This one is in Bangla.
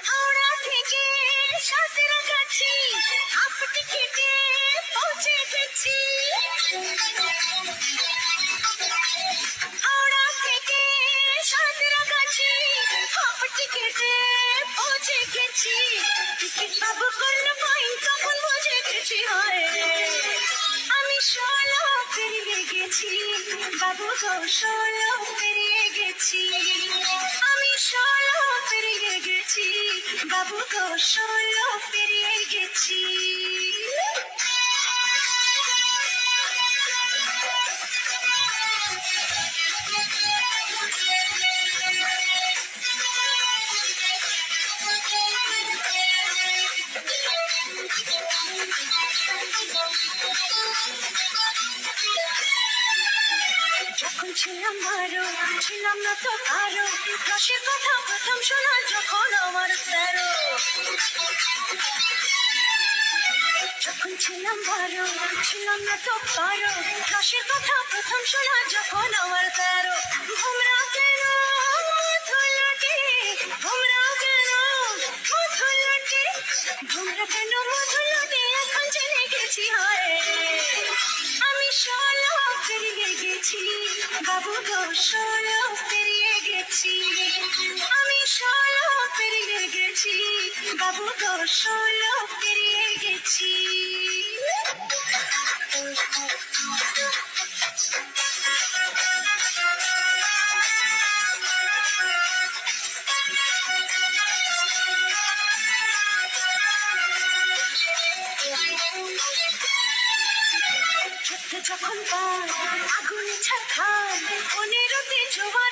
হাওড়া থেকে সাঁতরাগাছি হাফ টিকিটে পৌঁছে গেছি। হাওড়া থেকে সাঁতরাগাছি হাফ টিকিটে পৌঁছে গেছি। টিকিট বাবু করলো ফাইন, তখন বুঝে গেছি হয় আমি 16 পেরিয়ে গেছি। বাবু গো 16 পেরিয়ে গেছি, আমি 16 পেরিয়ে গেছি। বাবু গো 16 পেরিয়ে গেছি। যখন ছিলাম ভালো ছিলাম না তো কারো, রসের কথা প্রথম শোনা যখন আমার 13। যখন ছিলাম ভালো ছিলাম না তো কারো, রসের কথা প্রথম শোনা যখন আমার 13। ভোমরা কেন মধুলটে, ভোমরা কেন মধুলটে, ভোমরা কেন মধুলটে, এখন জেনে গেছি হয় আমি 16 পেরিয়ে গেছি। বাবু গো 16 পেরিয়ে গেছি, আমি 16 পেরিয়ে গেছি। বাবু গো 16 পেরিয়ে গেছি। যখন আগুনে ছাড় খান 15তে জোয়ান